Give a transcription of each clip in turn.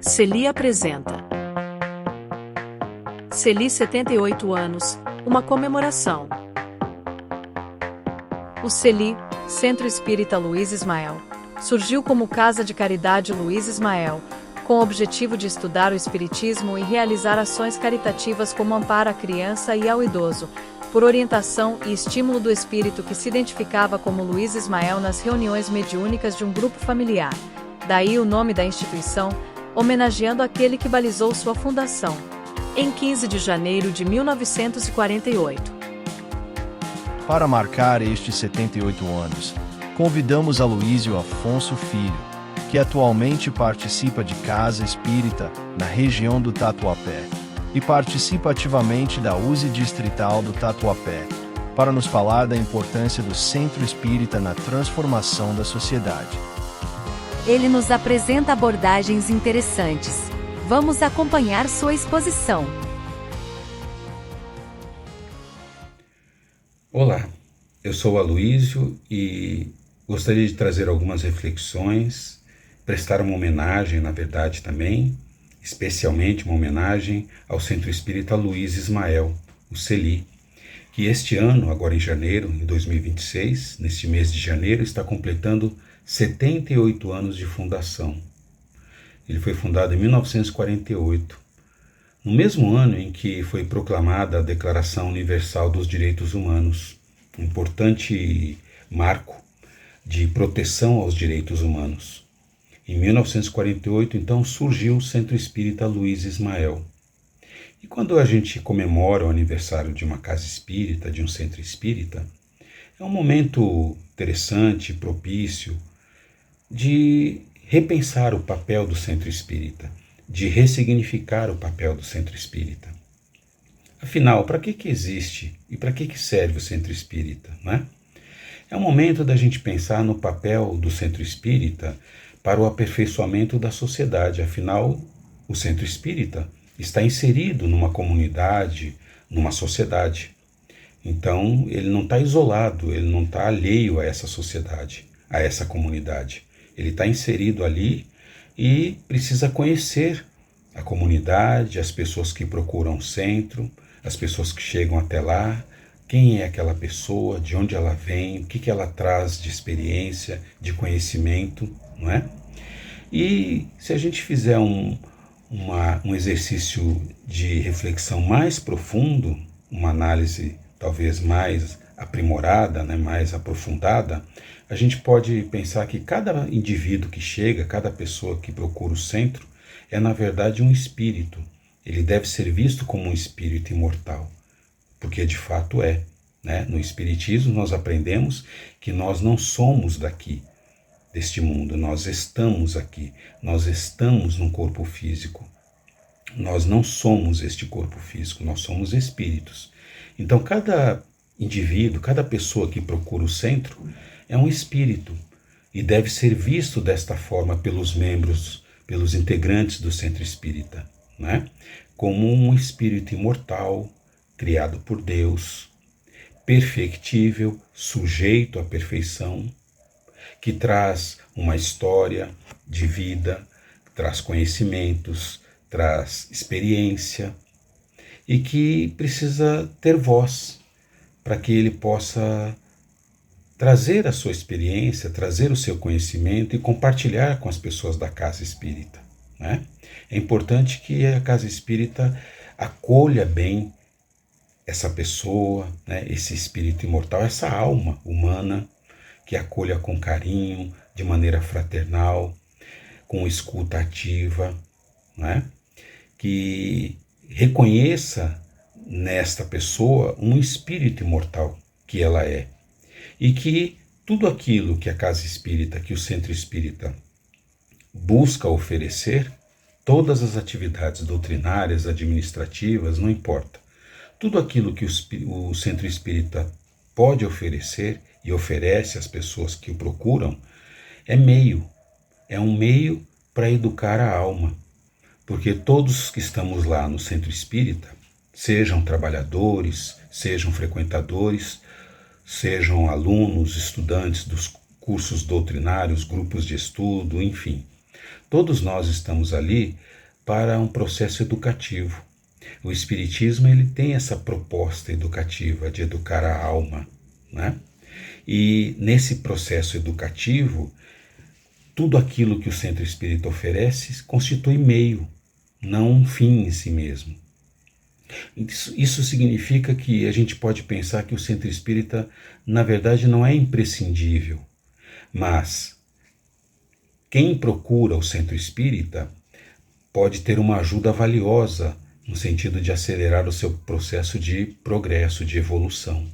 Celi apresenta Celi 78 anos, uma comemoração. O Celi, Centro Espírita Luiz Ismael, surgiu como Casa de Caridade Luiz Ismael, com o objetivo de estudar o Espiritismo e realizar ações caritativas como amparo à criança e ao idoso, por orientação e estímulo do espírito que se identificava como Luiz Ismael nas reuniões mediúnicas de um grupo familiar. Daí o nome da instituição, homenageando aquele que balizou sua fundação, em 15 de janeiro de 1948. Para marcar estes 78 anos, convidamos Aloísio Afonso Filho, que atualmente participa de Casa Espírita, na região do Tatuapé, e participa ativamente da USE Distrital do Tatuapé, para nos falar da importância do Centro Espírita na transformação da sociedade. Ele nos apresenta abordagens interessantes. Vamos acompanhar sua exposição. Olá, eu sou Aloísio e gostaria de trazer algumas reflexões, prestar uma homenagem, na verdade também, especialmente uma homenagem ao Centro Espírita Luiz Ismael, o Celi, que este ano, agora em janeiro, em 2026, neste mês de janeiro, está completando 78 anos de fundação. Ele foi fundado em 1948, no mesmo ano em que foi proclamada a Declaração Universal dos Direitos Humanos, um importante marco de proteção aos direitos humanos. Em 1948, então, surgiu o Centro Espírita Luiz Ismael. E quando a gente comemora o aniversário de uma casa espírita, de um centro espírita, é um momento interessante, propício, de repensar o papel do centro espírita, de ressignificar o papel do centro espírita. Afinal, para que existe e para que serve o centro espírita, não é? É um momento da gente pensar no papel do centro espírita para o aperfeiçoamento da sociedade. Afinal, o centro espírita está inserido numa comunidade, numa sociedade. Então, ele não está isolado, ele não está alheio a essa sociedade, a essa comunidade. Ele está inserido ali e precisa conhecer a comunidade, as pessoas que procuram o centro, as pessoas que chegam até lá, quem é aquela pessoa, de onde ela vem, o que ela traz de experiência, de conhecimento, não é? E se a gente fizer um exercício de reflexão mais profundo, uma análise talvez mais aprimorada, né, mais aprofundada, a gente pode pensar que cada indivíduo que chega, cada pessoa que procura o centro, é na verdade um espírito. Ele deve ser visto como um espírito imortal, porque de fato é, né? No Espiritismo nós aprendemos que nós não somos daqui, deste mundo, nós estamos aqui, nós estamos num corpo físico. Nós não somos este corpo físico, nós somos espíritos. Então cada indivíduo, cada pessoa que procura o centro é um espírito e deve ser visto desta forma pelos membros, pelos integrantes do centro espírita, né? Como um espírito imortal, criado por Deus, perfectível, sujeito à perfeição, que traz uma história de vida, traz conhecimentos, traz experiência e que precisa ter voz para que ele possa trazer a sua experiência, trazer o seu conhecimento e compartilhar com as pessoas da casa espírita, né? É importante que a casa espírita acolha bem essa pessoa, né, esse espírito imortal, essa alma humana, que acolha com carinho, de maneira fraternal, com escuta ativa, né? Que reconheça nesta pessoa um espírito imortal que ela é, e que tudo aquilo que a casa espírita, que o centro espírita busca oferecer, todas as atividades doutrinárias, administrativas, não importa, tudo aquilo que o centro espírita pode oferecer e oferece às pessoas que o procuram, é um meio para educar a alma, porque todos que estamos lá no centro espírita, sejam trabalhadores, sejam frequentadores, sejam alunos, estudantes dos cursos doutrinários, grupos de estudo, enfim, Todos nós estamos ali para um processo educativo. O Espiritismo ele tem essa proposta educativa de educar a alma, né? E nesse processo educativo, tudo aquilo que o Centro Espírita oferece constitui meio, não um fim em si mesmo. Isso significa que a gente pode pensar que o Centro Espírita, na verdade, não é imprescindível, mas quem procura o Centro Espírita pode ter uma ajuda valiosa no sentido de acelerar o seu processo de progresso, de evolução.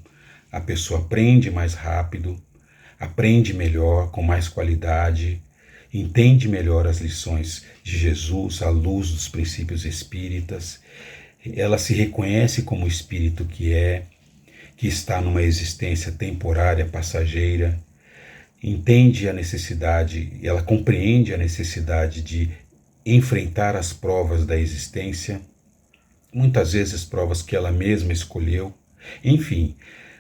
A pessoa aprende mais rápido, aprende melhor, com mais qualidade, entende melhor as lições de Jesus à luz dos princípios espíritas. Ela se reconhece como o espírito que está numa existência temporária, passageira, entende a necessidade, ela compreende a necessidade de enfrentar as provas da existência, muitas vezes provas que ela mesma escolheu. Enfim,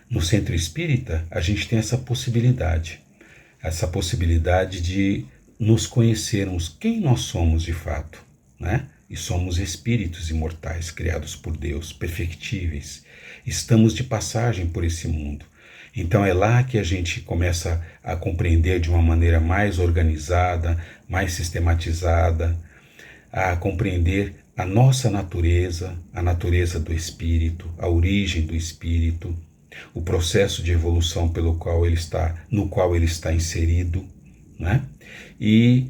no Centro Espírita a gente tem essa possibilidade de nos conhecermos quem nós somos de fato, né? E somos espíritos imortais, criados por Deus, perfectíveis. Estamos de passagem por esse mundo. Então é lá que a gente começa a compreender de uma maneira mais organizada, mais sistematizada, a compreender a nossa natureza, a natureza do espírito, a origem do espírito, o processo de evolução no qual ele está inserido, né? E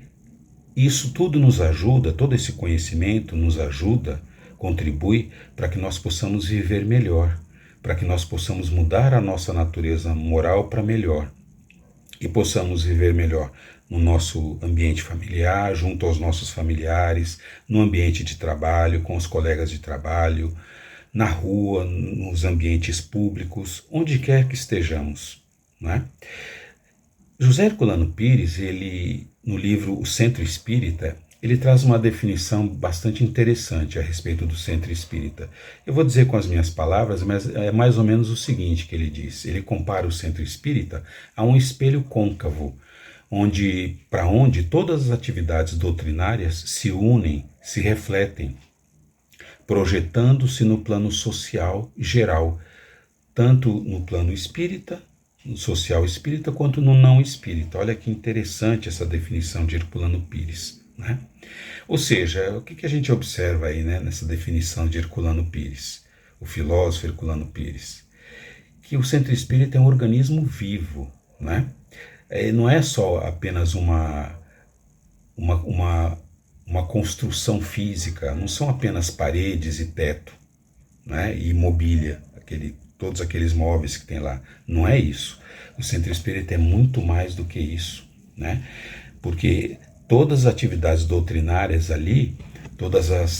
isso tudo nos ajuda, todo esse conhecimento nos ajuda, contribui para que nós possamos viver melhor, para que nós possamos mudar a nossa natureza moral para melhor e possamos viver melhor no nosso ambiente familiar, junto aos nossos familiares, no ambiente de trabalho, com os colegas de trabalho, na rua, nos ambientes públicos, onde quer que estejamos, né? José Herculano Pires, no livro O Centro Espírita, ele traz uma definição bastante interessante a respeito do Centro Espírita. Eu vou dizer com as minhas palavras, mas é mais ou menos o seguinte que ele diz. Ele compara o Centro Espírita a um espelho côncavo, para onde todas as atividades doutrinárias se unem, se refletem, projetando-se no plano social geral, tanto no plano espírita, no social espírita, quanto no não espírita. Olha que interessante essa definição de Herculano Pires, né? Ou seja, o que a gente observa aí, né, nessa definição de Herculano Pires, o filósofo Herculano Pires? Que o Centro Espírita é um organismo vivo, né? Não é só apenas uma construção física, não são apenas paredes e teto, né, e mobília, todos aqueles móveis que tem lá. Não é isso. O Centro Espírita é muito mais do que isso, né? Porque todas as atividades doutrinárias ali,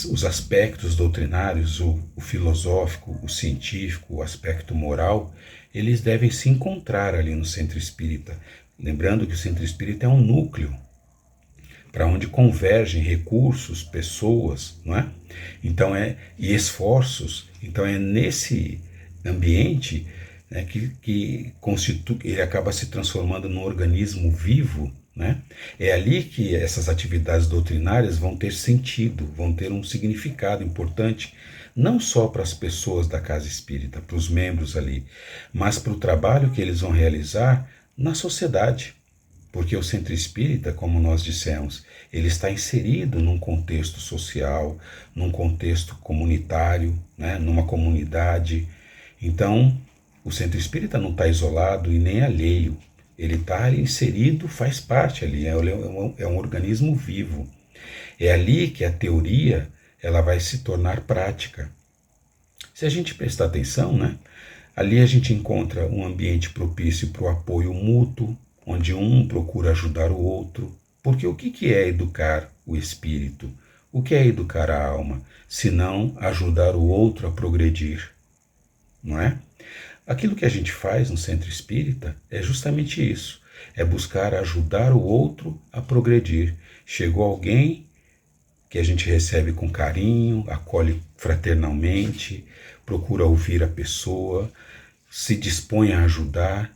os aspectos doutrinários, o filosófico, o científico, o aspecto moral, eles devem se encontrar ali no Centro Espírita. Lembrando que o Centro Espírita é um núcleo para onde convergem recursos, pessoas, não é? Então e esforços. Então é nesse ambiente, né, que ele acaba se transformando num organismo vivo, né? É ali que essas atividades doutrinárias vão ter sentido, vão ter um significado importante, não só para as pessoas da casa espírita, para os membros ali, mas para o trabalho que eles vão realizar na sociedade. Porque o Centro Espírita, como nós dissemos, ele está inserido num contexto social, num contexto comunitário, né, numa comunidade. Então, o Centro Espírita não está isolado e nem alheio. Ele está inserido, faz parte ali, é um organismo vivo. É ali que a teoria ela vai se tornar prática. Se a gente prestar atenção, né, ali a gente encontra um ambiente propício para o apoio mútuo, onde um procura ajudar o outro. Porque o que é educar o espírito? O que é educar a alma? Se não ajudar o outro a progredir, não é? Aquilo que a gente faz no Centro Espírita é justamente isso, é buscar ajudar o outro a progredir. Chegou alguém que a gente recebe com carinho, acolhe fraternalmente, procura ouvir a pessoa, se dispõe a ajudar,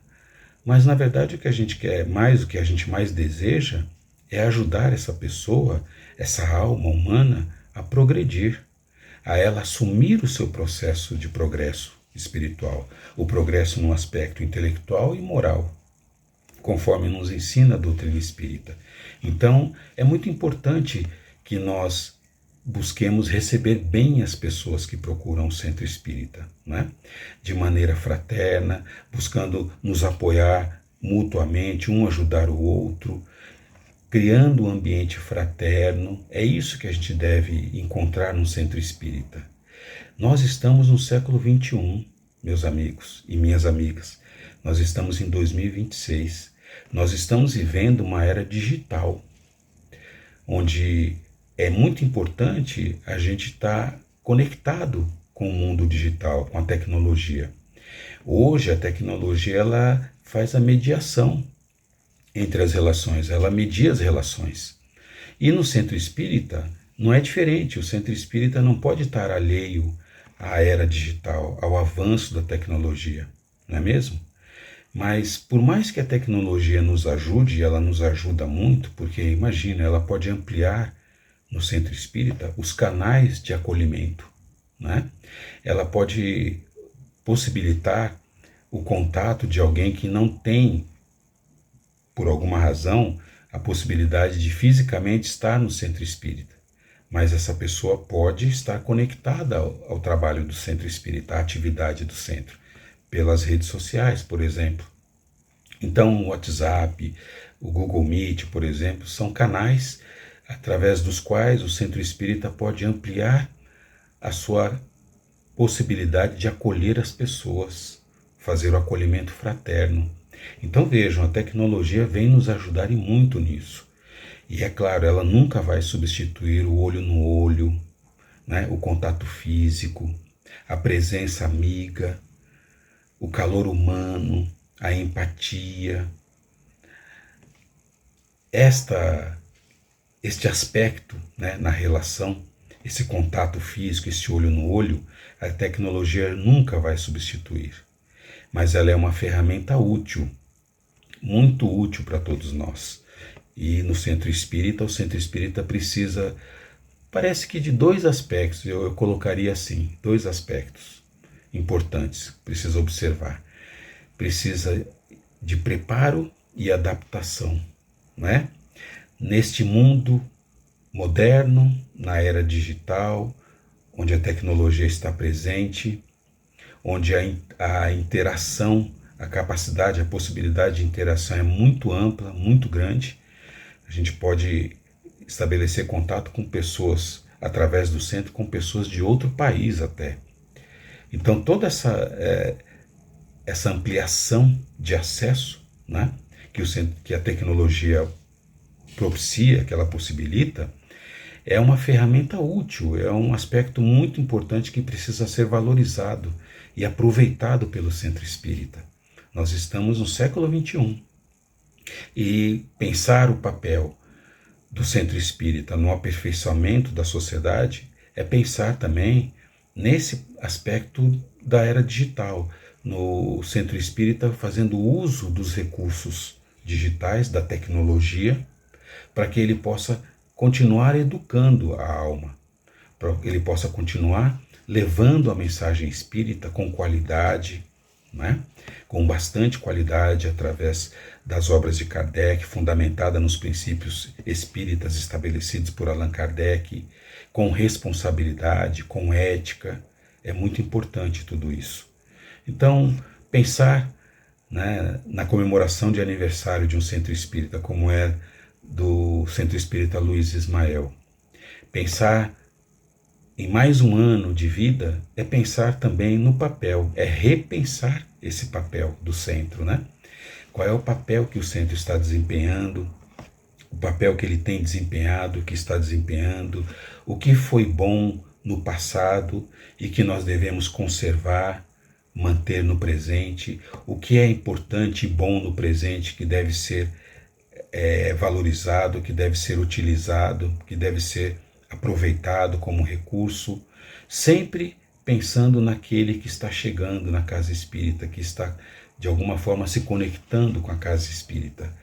mas na verdade o que a gente quer mais, o que a gente mais deseja é ajudar essa pessoa, essa alma humana, a progredir, a ela assumir o seu processo de progresso espiritual, o progresso no aspecto intelectual e moral, conforme nos ensina a doutrina espírita. Então, é muito importante que nós busquemos receber bem as pessoas que procuram o centro espírita, né? De maneira fraterna, buscando nos apoiar mutuamente, um ajudar o outro, criando um ambiente fraterno. É isso que a gente deve encontrar no centro espírita. Nós estamos no século XXI, meus amigos e minhas amigas. Nós estamos em 2026. Nós estamos vivendo uma era digital, onde é muito importante a gente estar conectado com o mundo digital, com a tecnologia. Hoje a tecnologia ela faz a mediação entre as relações, ela media as relações. E no centro espírita não é diferente, o centro espírita não pode estar alheio à era digital, ao avanço da tecnologia, não é mesmo? Mas por mais que a tecnologia nos ajude, ela nos ajuda muito, porque imagina, ela pode ampliar no centro espírita os canais de acolhimento, né? Ela pode possibilitar o contato de alguém que não tem, por alguma razão, a possibilidade de fisicamente estar no centro espírita. Mas essa pessoa pode estar conectada ao trabalho do centro espírita, à atividade do centro, pelas redes sociais, por exemplo. Então, o WhatsApp, o Google Meet, por exemplo, são canais através dos quais o centro espírita pode ampliar a sua possibilidade de acolher as pessoas, fazer o acolhimento fraterno. Então vejam, a tecnologia vem nos ajudar e muito nisso. E é claro, ela nunca vai substituir o olho no olho, né? O contato físico, a presença amiga, o calor humano, a empatia. Este aspecto, né, na relação, esse contato físico, esse olho no olho, a tecnologia nunca vai substituir. Mas ela é uma ferramenta útil, muito útil para todos nós. E no centro espírita, o centro espírita precisa, parece que de dois aspectos, eu colocaria assim, dois aspectos importantes, precisa observar. Precisa de preparo e adaptação, né? Neste mundo moderno, na era digital, onde a tecnologia está presente, onde a interação, a capacidade, a possibilidade de interação é muito ampla, muito grande. A gente pode estabelecer contato com pessoas, através do centro, com pessoas de outro país até. Então toda essa ampliação de acesso, né, que a tecnologia propicia, que ela possibilita, é uma ferramenta útil, é um aspecto muito importante que precisa ser valorizado e aproveitado pelo centro espírita. Nós estamos no século XXI e pensar o papel do centro espírita no aperfeiçoamento da sociedade é pensar também nesse aspecto da era digital, no centro espírita fazendo uso dos recursos digitais, da tecnologia, para que ele possa continuar educando a alma, para que ele possa continuar levando a mensagem espírita com qualidade, né? Com bastante qualidade, através das obras de Kardec, fundamentada nos princípios espíritas estabelecidos por Allan Kardec, com responsabilidade, com ética. É muito importante tudo isso. Então, pensar, né, na comemoração de aniversário de um centro espírita, como é do Centro Espírita Luiz Ismael. Pensar em mais um ano de vida é pensar também no papel, é repensar esse papel do centro, né? Qual é o papel que o centro está desempenhando, o papel que ele tem desempenhado, que está desempenhando, o que foi bom no passado e que nós devemos conservar, manter no presente, o que é importante e bom no presente que deve ser valorizado, que deve ser utilizado, que deve ser aproveitado como recurso, sempre pensando naquele que está chegando na casa espírita, que está de alguma forma se conectando com a casa espírita,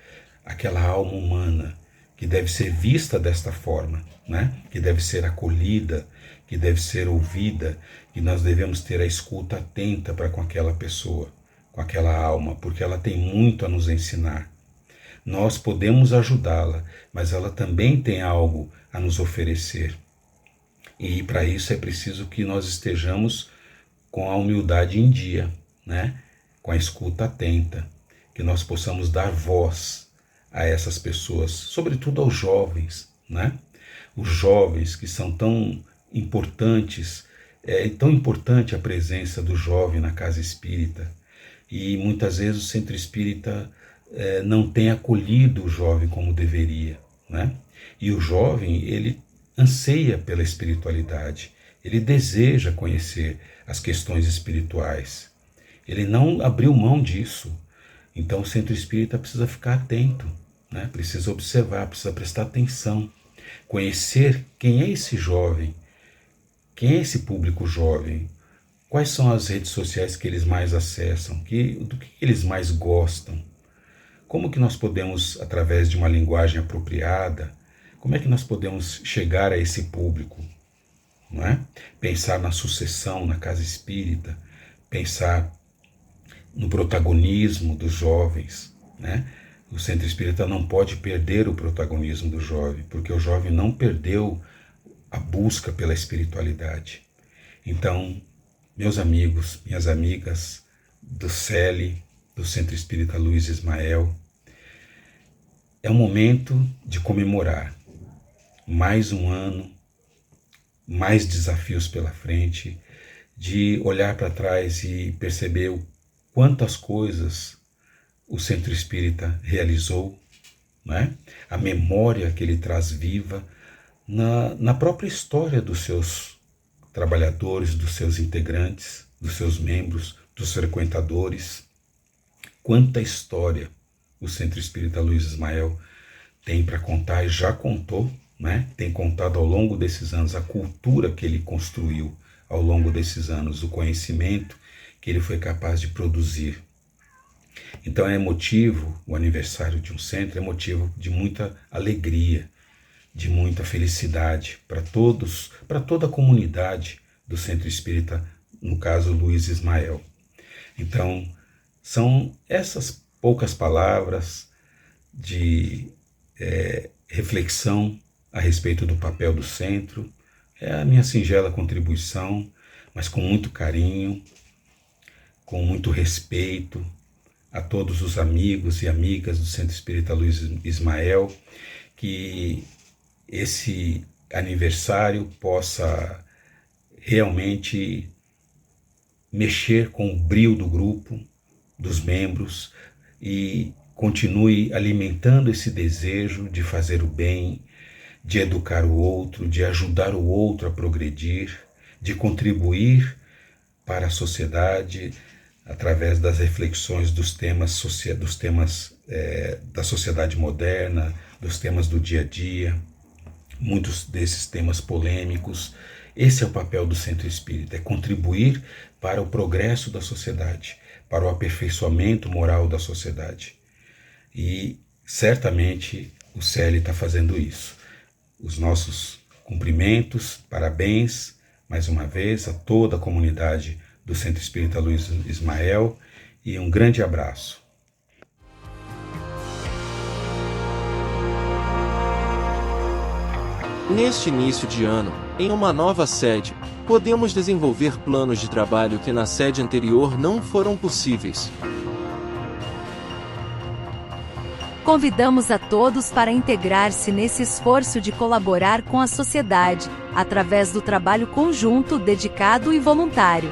aquela alma humana que deve ser vista desta forma, né? Que deve ser acolhida, que deve ser ouvida, que nós devemos ter a escuta atenta para com aquela pessoa, com aquela alma, porque ela tem muito a nos ensinar. Nós podemos ajudá-la, mas ela também tem algo a nos oferecer. E para isso é preciso que nós estejamos com a humildade em dia, né? Com a escuta atenta, que nós possamos dar voz a essas pessoas, sobretudo aos jovens, né? Os jovens que são tão importantes, é tão importante a presença do jovem na casa espírita, e muitas vezes o centro espírita não tem acolhido o jovem como deveria, né? E o jovem, ele anseia pela espiritualidade, ele deseja conhecer as questões espirituais, ele não abriu mão disso. Então o centro espírita precisa ficar atento, né? Precisa observar, precisa prestar atenção, conhecer quem é esse jovem, quem é esse público jovem, quais são as redes sociais que eles mais acessam, do que eles mais gostam, como que nós podemos, através de uma linguagem apropriada, como é que nós podemos chegar a esse público, não é? Pensar na sucessão na casa espírita, pensar no protagonismo dos jovens, né? O centro espírita não pode perder o protagonismo do jovem, porque o jovem não perdeu a busca pela espiritualidade. Então, meus amigos, minhas amigas do CELI, do Centro Espírita Luiz Ismael, é um momento de comemorar mais um ano, mais desafios pela frente, de olhar para trás e perceber quantas coisas o Centro Espírita realizou, né? A memória que ele traz viva na própria história dos seus trabalhadores, dos seus integrantes, dos seus membros, dos frequentadores. Quanta história o Centro Espírita Luiz Ismael tem para contar e já contou, né? Tem contado ao longo desses anos a cultura que ele construiu ao longo desses anos, o conhecimento que ele foi capaz de produzir. Então é motivo, o aniversário de um centro é motivo de muita alegria, de muita felicidade para todos, para toda a comunidade do Centro Espírita, no caso Luiz Ismael. Então, são essas poucas palavras de reflexão a respeito do papel do centro, é a minha singela contribuição, mas com muito carinho, com muito respeito a todos os amigos e amigas do Centro Espírita Luiz Ismael, que esse aniversário possa realmente mexer com o brio do grupo, dos membros, e continue alimentando esse desejo de fazer o bem, de educar o outro, de ajudar o outro a progredir, de contribuir para a sociedade através das reflexões dos temas da sociedade moderna, dos temas do dia a dia, muitos desses temas polêmicos. Esse é o papel do Centro Espírita, é contribuir para o progresso da sociedade, para o aperfeiçoamento moral da sociedade. E certamente o CELI está fazendo isso. Os nossos cumprimentos, parabéns mais uma vez a toda a comunidade do Centro Espírita Luiz Ismael e um grande abraço. Neste início de ano, em uma nova sede, podemos desenvolver planos de trabalho que na sede anterior não foram possíveis. Convidamos a todos para integrar-se nesse esforço de colaborar com a sociedade, através do trabalho conjunto, dedicado e voluntário.